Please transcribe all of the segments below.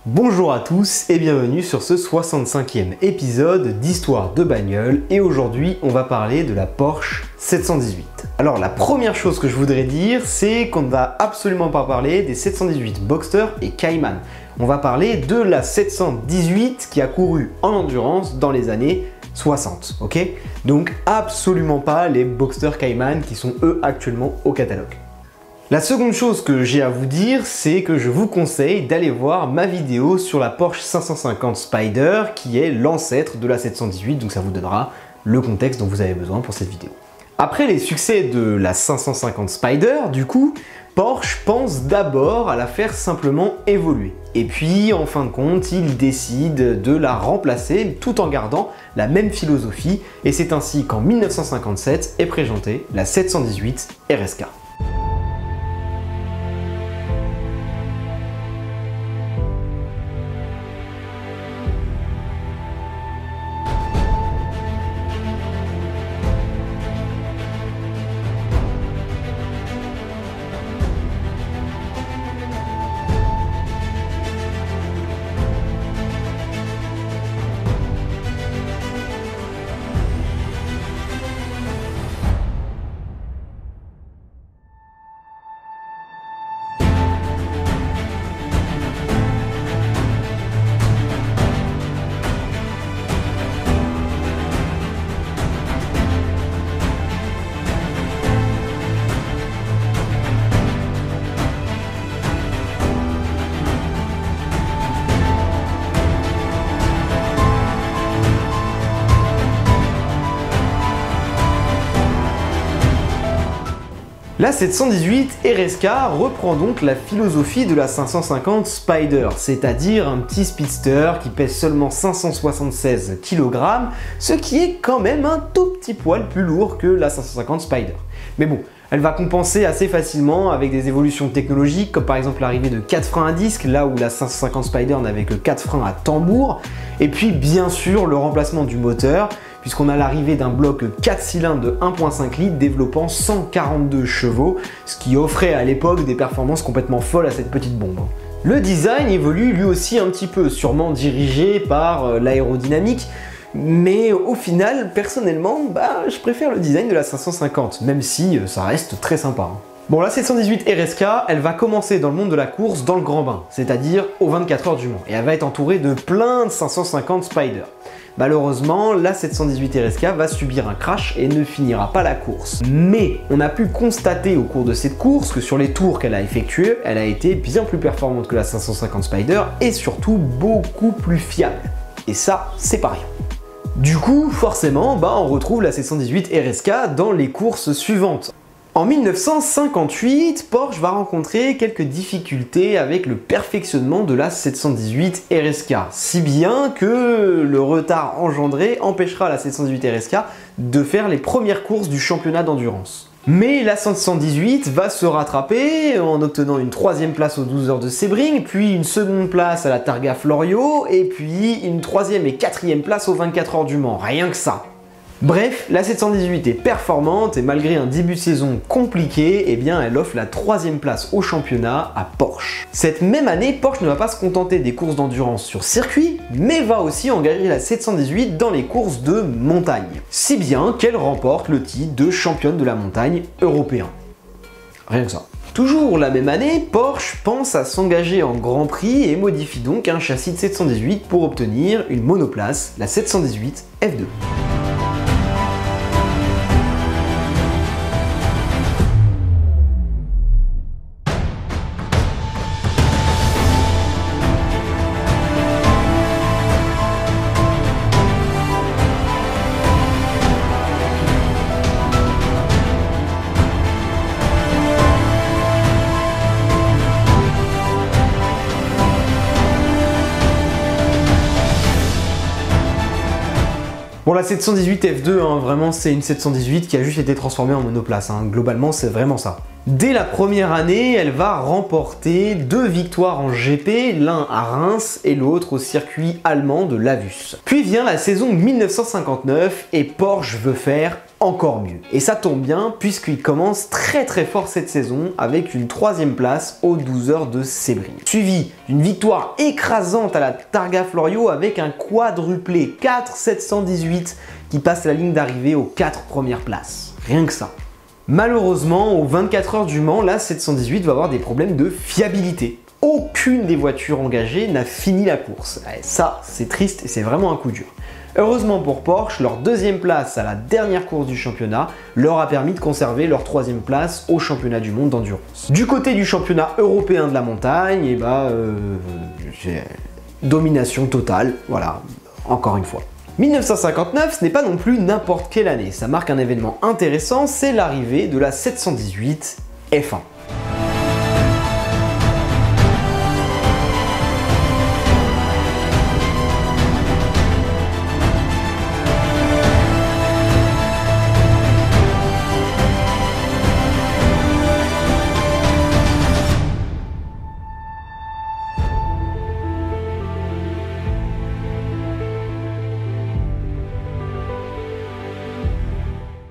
Bonjour à tous et bienvenue sur ce 65e épisode d'Histoire de bagnole et aujourd'hui on va parler de la Porsche 718. Alors la première chose que je voudrais dire c'est qu'on ne va absolument pas parler des 718 Boxster et Cayman. On va parler de la 718 qui a couru en endurance dans les années 60, ok? Donc absolument pas les Boxster Cayman qui sont eux actuellement au catalogue. La seconde chose que j'ai à vous dire, c'est que je vous conseille d'aller voir ma vidéo sur la Porsche 550 Spider qui est l'ancêtre de la 718, donc ça vous donnera le contexte dont vous avez besoin pour cette vidéo. Après les succès de la 550 Spider, du coup, Porsche pense d'abord à la faire simplement évoluer. Et puis, en fin de compte, il décide de la remplacer tout en gardant la même philosophie, et c'est ainsi qu'en 1957 est présentée la 718 RSK. La 718 RSK reprend donc la philosophie de la 550 Spider, c'est-à-dire un petit speedster qui pèse seulement 576 kg, ce qui est quand même un tout petit poil plus lourd que la 550 Spider. Mais bon, elle va compenser assez facilement avec des évolutions technologiques, comme par exemple l'arrivée de 4 freins à disque, là où la 550 Spider n'avait que 4 freins à tambour, et puis bien sûr le remplacement du moteur, puisqu'on a l'arrivée d'un bloc 4 cylindres de 1.5 litres développant 142 chevaux, ce qui offrait à l'époque des performances complètement folles à cette petite bombe. Le design évolue lui aussi un petit peu, sûrement dirigé par l'aérodynamique, mais au final, personnellement, je préfère le design de la 550, même si ça reste très sympa. Bon, la 718 RSK, elle va commencer dans le monde de la course dans le grand bain, c'est-à-dire aux 24 heures du Mans, et elle va être entourée de plein de 550 Spider. Malheureusement, la 718 RSK va subir un crash et ne finira pas la course. Mais on a pu constater au cours de cette course que sur les tours qu'elle a effectués, elle a été bien plus performante que la 550 Spider et surtout beaucoup plus fiable. Et ça, c'est pas rien. Du coup, forcément, on retrouve la 718 RSK dans les courses suivantes. En 1958, Porsche va rencontrer quelques difficultés avec le perfectionnement de la 718 RSK, si bien que le retard engendré empêchera la 718 RSK de faire les premières courses du championnat d'endurance. Mais la 718 va se rattraper en obtenant une 3e place aux 12 heures de Sebring, puis une 2e place à la Targa Florio, et puis une 3e et 4e place aux 24 heures du Mans, rien que ça. Bref, la 718 est performante et malgré un début de saison compliqué, elle offre la 3e place au championnat à Porsche. Cette même année, Porsche ne va pas se contenter des courses d'endurance sur circuit, mais va aussi engager la 718 dans les courses de montagne. Si bien qu'elle remporte le titre de championne de la montagne européen. Rien que ça. Toujours la même année, Porsche pense à s'engager en Grand Prix et modifie donc un châssis de 718 pour obtenir une monoplace, la 718 F2. Bon, la 718 F2, vraiment c'est une 718 qui a juste été transformée en monoplace, globalement c'est vraiment ça. Dès la première année, elle va remporter 2 victoires en GP, l'un à Reims et l'autre au circuit allemand de Lavus. Puis vient la saison 1959 et Porsche veut faire encore mieux. Et ça tombe bien puisqu'il commence très fort cette saison avec une 3e place aux 12 heures de Sebring. Suivi d'une victoire écrasante à la Targa Florio avec un quadruplé 4,718 qui passe la ligne d'arrivée aux 4 premières places. Rien que ça. Malheureusement, aux 24 heures du Mans, la 718 va avoir des problèmes de fiabilité. Aucune des voitures engagées n'a fini la course. Et ça, c'est triste et c'est vraiment un coup dur. Heureusement pour Porsche, leur 2e place à la dernière course du championnat leur a permis de conserver leur 3e place au championnat du monde d'endurance. Du côté du championnat européen de la montagne, domination totale, voilà, encore une fois. 1959, ce n'est pas non plus n'importe quelle année, ça marque un événement intéressant, c'est l'arrivée de la 718 F1.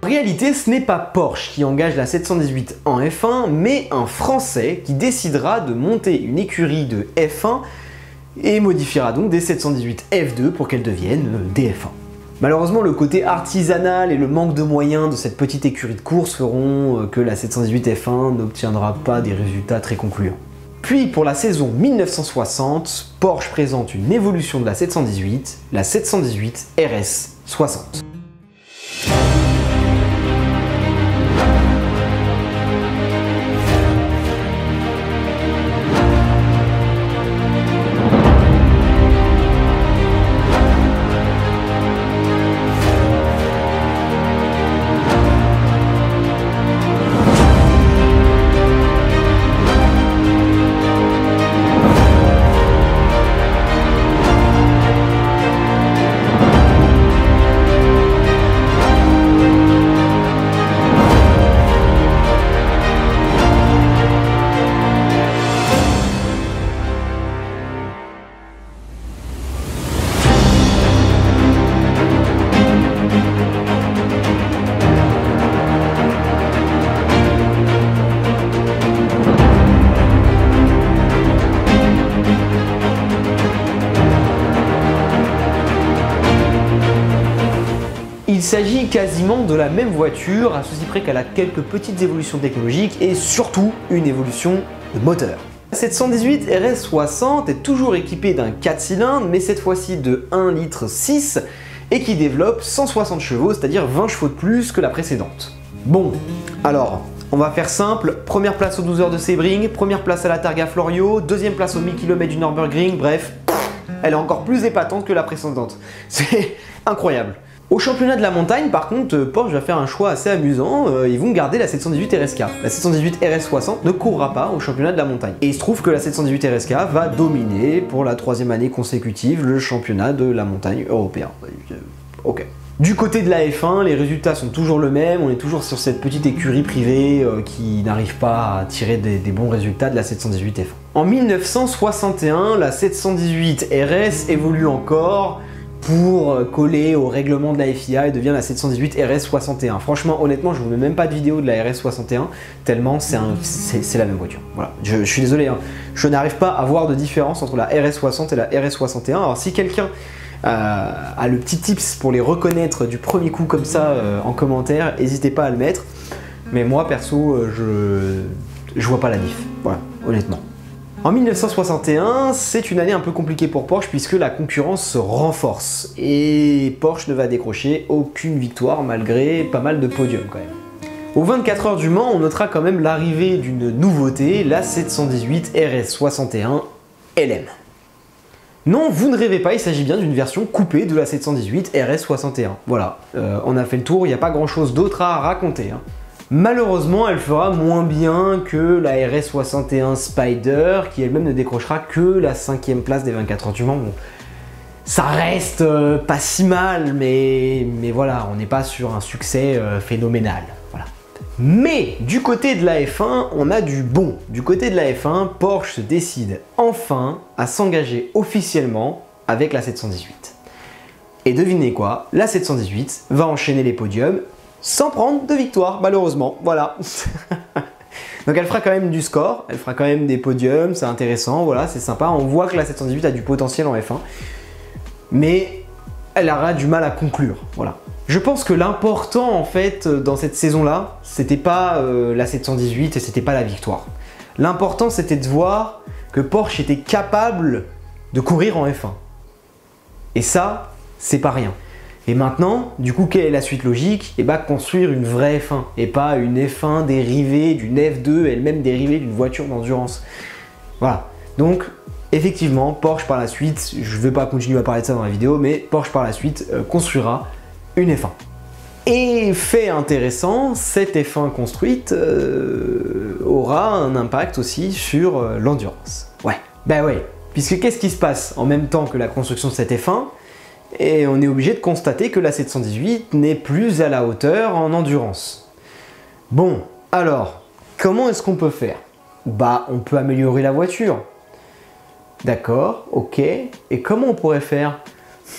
En réalité, ce n'est pas Porsche qui engage la 718 en F1, mais un Français qui décidera de monter une écurie de F1 et modifiera donc des 718 F2 pour qu'elles deviennent des F1. Malheureusement, le côté artisanal et le manque de moyens de cette petite écurie de course feront que la 718 F1 n'obtiendra pas des résultats très concluants. Puis pour la saison 1960, Porsche présente une évolution de la 718, la 718 RS 60. Il s'agit quasiment de la même voiture, à ceci près qu'elle a quelques petites évolutions technologiques et surtout une évolution de moteur. La 718 RS60 est toujours équipée d'un 4 cylindres, mais cette fois-ci de 1,6 litre et qui développe 160 chevaux, c'est-à-dire 20 chevaux de plus que la précédente. Bon, alors, on va faire simple, première place aux 12 heures de Sebring, première place à la Targa Florio, deuxième place aux 1000 km du Nürburgring, bref, elle est encore plus épatante que la précédente. C'est incroyable. Au championnat de la montagne, par contre, Porsche va faire un choix assez amusant, ils vont garder la 718 RSK. La 718 RS60 ne courra pas au championnat de la montagne. Et il se trouve que la 718 RSK va dominer pour la 3e année consécutive le championnat de la montagne européen. Ok. Du côté de la F1, les résultats sont toujours le même, on est toujours sur cette petite écurie privée qui n'arrive pas à tirer des bons résultats de la 718 F1. En 1961, la 718 RS évolue encore pour coller au règlement de la FIA et devient la 718 RS61. Franchement, honnêtement, je vous mets même pas de vidéo de la RS61, tellement c'est la même voiture. Voilà, je suis désolé, hein. Je n'arrive pas à voir de différence entre la RS60 et la RS61. Alors si quelqu'un a le petit tips pour les reconnaître du premier coup comme ça en commentaire, n'hésitez pas à le mettre. Mais moi, perso, je vois pas la diff, voilà, honnêtement. En 1961, c'est une année un peu compliquée pour Porsche puisque la concurrence se renforce et Porsche ne va décrocher aucune victoire malgré pas mal de podiums quand même. Aux 24 heures du Mans, on notera quand même l'arrivée d'une nouveauté, la 718 RS61 LM. Non, vous ne rêvez pas, il s'agit bien d'une version coupée de la 718 RS61. Voilà, on a fait le tour, il n'y a pas grand chose d'autre à raconter, hein. Malheureusement, elle fera moins bien que la RS61 Spider, qui elle-même ne décrochera que la 5e place des 24 heures du Mans. Bon, ça reste pas si mal, mais voilà, on n'est pas sur un succès phénoménal. Voilà. Mais du côté de la F1, on a du bon. Du côté de la F1, Porsche se décide enfin à s'engager officiellement avec la 718. Et devinez quoi, la 718 va enchaîner les podiums sans prendre de victoire, malheureusement, voilà. Donc elle fera quand même du score, elle fera quand même des podiums, c'est intéressant, voilà, c'est sympa. On voit que la 718 a du potentiel en F1, mais elle aura du mal à conclure, voilà. Je pense que l'important en fait dans cette saison-là, c'était pas la 718 et c'était pas la victoire. L'important c'était de voir que Porsche était capable de courir en F1. Et ça, c'est pas rien. Et maintenant, du coup, quelle est la suite logique? Et bah construire une vraie F1 et pas une F1 dérivée d'une F2, elle-même dérivée d'une voiture d'endurance. Voilà. Donc, effectivement, Porsche par la suite, je ne vais pas continuer à parler de ça dans la vidéo, mais Porsche par la suite construira une F1. Et fait intéressant, cette F1 construite aura un impact aussi sur l'endurance. Ouais, bah ouais. Puisque qu'est-ce qui se passe en même temps que la construction de cette F1? Et on est obligé de constater que la 718 n'est plus à la hauteur en endurance. Bon, alors, comment est-ce qu'on peut faire? Bah, on peut améliorer la voiture. D'accord, ok. Et comment on pourrait faire?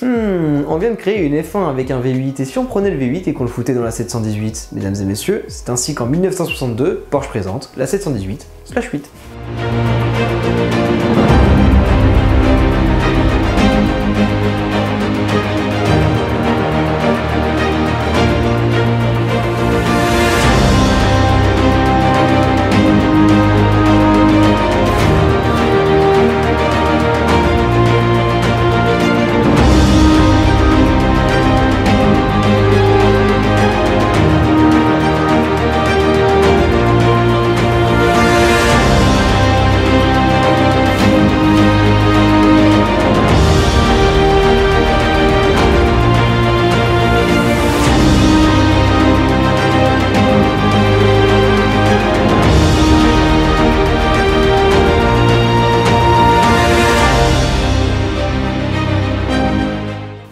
On vient de créer une F1 avec un V8, et si on prenait le V8 et qu'on le foutait dans la 718, mesdames et messieurs, c'est ainsi qu'en 1962, Porsche présente la 718/8.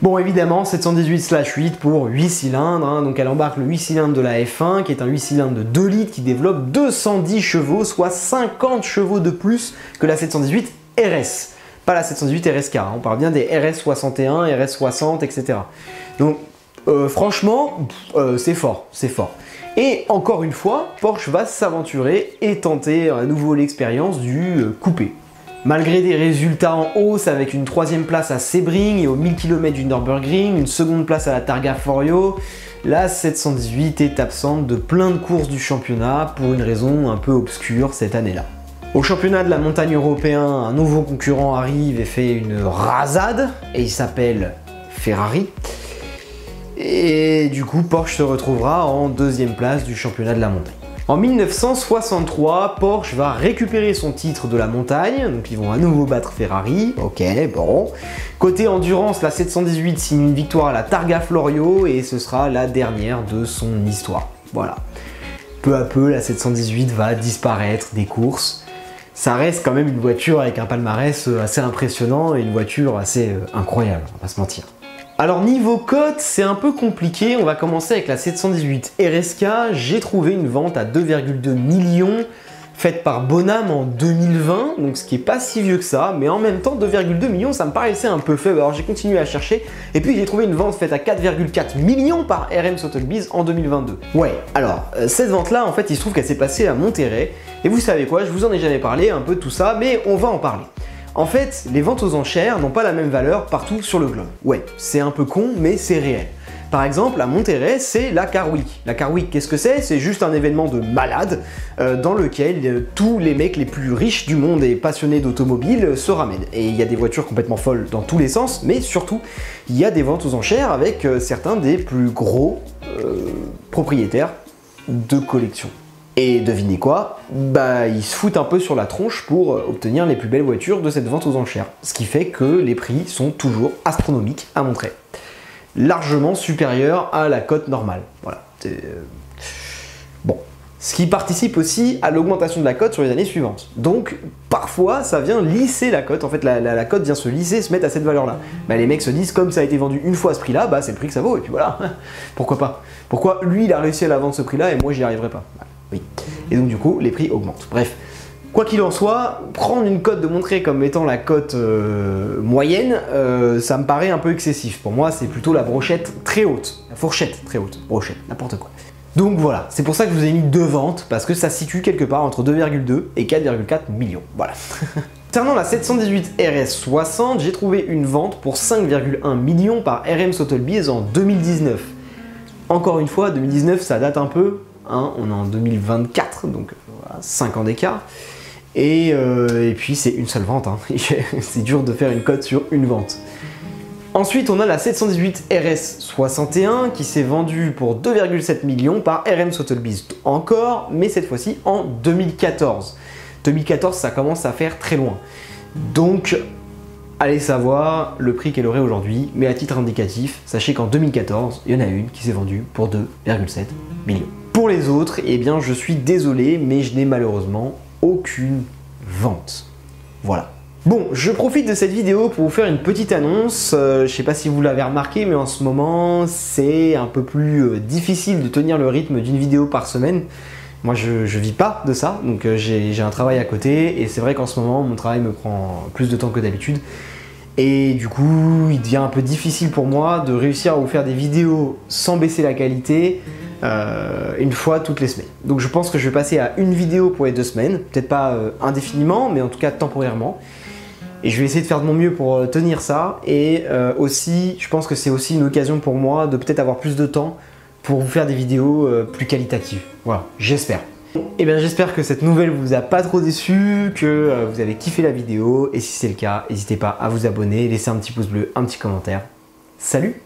Bon, évidemment, 718/8 pour 8 cylindres, hein, donc elle embarque le 8 cylindres de la F1, qui est un 8 cylindres de 2 litres qui développe 210 chevaux, soit 50 chevaux de plus que la 718 RS. Pas la 718 RSK, hein, on parle bien des RS61, RS60, etc. Donc, franchement, c'est fort, c'est fort. Et encore une fois, Porsche va s'aventurer et tenter à nouveau l'expérience du coupé. Malgré des résultats en hausse avec une 3e place à Sebring et aux 1000 km du Nürburgring, une 2e place à la Targa Florio, la 718 est absente de plein de courses du championnat pour une raison un peu obscure cette année-là. Au championnat de la montagne européen, un nouveau concurrent arrive et fait une rasade, et il s'appelle Ferrari. Et du coup, Porsche se retrouvera en 2e place du championnat de la montagne. En 1963, Porsche va récupérer son titre de la montagne, donc ils vont à nouveau battre Ferrari, ok, bon. Côté endurance, la 718 signe une victoire à la Targa Florio et ce sera la dernière de son histoire, voilà. Peu à peu, la 718 va disparaître des courses. Ça reste quand même une voiture avec un palmarès assez impressionnant et une voiture assez incroyable, on va pas se mentir. Alors niveau cote, c'est un peu compliqué, on va commencer avec la 718 RSK, j'ai trouvé une vente à 2,2 millions faite par Bonham en 2020, donc ce qui est pas si vieux que ça, mais en même temps 2,2 millions ça me paraissait un peu faible, alors j'ai continué à chercher, et puis j'ai trouvé une vente faite à 4,4 millions par RM Sotheby's en 2022. Ouais, alors cette vente là en fait il se trouve qu'elle s'est passée à Monterrey, et vous savez quoi, je vous en ai jamais parlé un peu de tout ça, mais on va en parler. En fait, les ventes aux enchères n'ont pas la même valeur partout sur le globe. Ouais, c'est un peu con, mais c'est réel. Par exemple, à Monterrey, c'est la Car Week. La Car Week, qu'est-ce que c'est? C'est juste un événement de malade dans lequel tous les mecs les plus riches du monde et passionnés d'automobile se ramènent. Et il y a des voitures complètement folles dans tous les sens, mais surtout, il y a des ventes aux enchères avec certains des plus gros propriétaires de collections. Et devinez quoi? Bah ils se foutent un peu sur la tronche pour obtenir les plus belles voitures de cette vente aux enchères. Ce qui fait que les prix sont toujours astronomiques à Monterrey. Largement supérieurs à la cote normale. Voilà. Bon. Ce qui participe aussi à l'augmentation de la cote sur les années suivantes. Donc parfois ça vient lisser la cote, en fait la cote vient se lisser, se mettre à cette valeur-là. Bah, les mecs se disent comme ça a été vendu une fois à ce prix-là, bah c'est le prix que ça vaut, et puis voilà. Pourquoi pas? Pourquoi lui il a réussi à la vendre ce prix-là et moi j'y arriverai pas? Oui. Et donc du coup, les prix augmentent. Bref, quoi qu'il en soit, prendre une cote de Monterrey comme étant la cote moyenne, ça me paraît un peu excessif. Pour moi, c'est plutôt la brochette très haute. La fourchette très haute. Brochette, n'importe quoi. Donc voilà, c'est pour ça que je vous ai mis 2 ventes, parce que ça se situe quelque part entre 2,2 et 4,4 millions. Voilà. Concernant la 718 RS60, j'ai trouvé une vente pour 5,1 millions par RM Sotheby's en 2019. Encore une fois, 2019 ça date un peu, hein, on est en 2024, donc voilà, 5 ans d'écart. Et puis c'est une seule vente, hein. C'est dur de faire une cote sur une vente. Ensuite, on a la 718 RS61 qui s'est vendue pour 2,7 millions par RM Sotheby's encore, mais cette fois-ci en 2014. 2014, ça commence à faire très loin. Donc, allez savoir le prix qu'elle aurait aujourd'hui, mais à titre indicatif, sachez qu'en 2014, il y en a une qui s'est vendue pour 2,7 millions. Pour les autres, eh bien, je suis désolé, mais je n'ai malheureusement aucune vente. Voilà. Bon, je profite de cette vidéo pour vous faire une petite annonce. Je sais pas si vous l'avez remarqué, mais en ce moment, c'est un peu plus difficile de tenir le rythme d'une vidéo par semaine. Moi, je vis pas de ça, donc j'ai un travail à côté, et c'est vrai qu'en ce moment, mon travail me prend plus de temps que d'habitude. Et du coup, il devient un peu difficile pour moi de réussir à vous faire des vidéos sans baisser la qualité une fois toutes les semaines. Donc je pense que je vais passer à une vidéo pour les 2 semaines, peut-être pas indéfiniment, mais en tout cas temporairement. Et je vais essayer de faire de mon mieux pour tenir ça. Et aussi, je pense que c'est aussi une occasion pour moi de peut-être avoir plus de temps pour vous faire des vidéos plus qualitatives. Voilà, j'espère. Et bien j'espère que cette nouvelle vous a pas trop déçu, que vous avez kiffé la vidéo. Et si c'est le cas, n'hésitez pas à vous abonner, laisser un petit pouce bleu, un petit commentaire. Salut!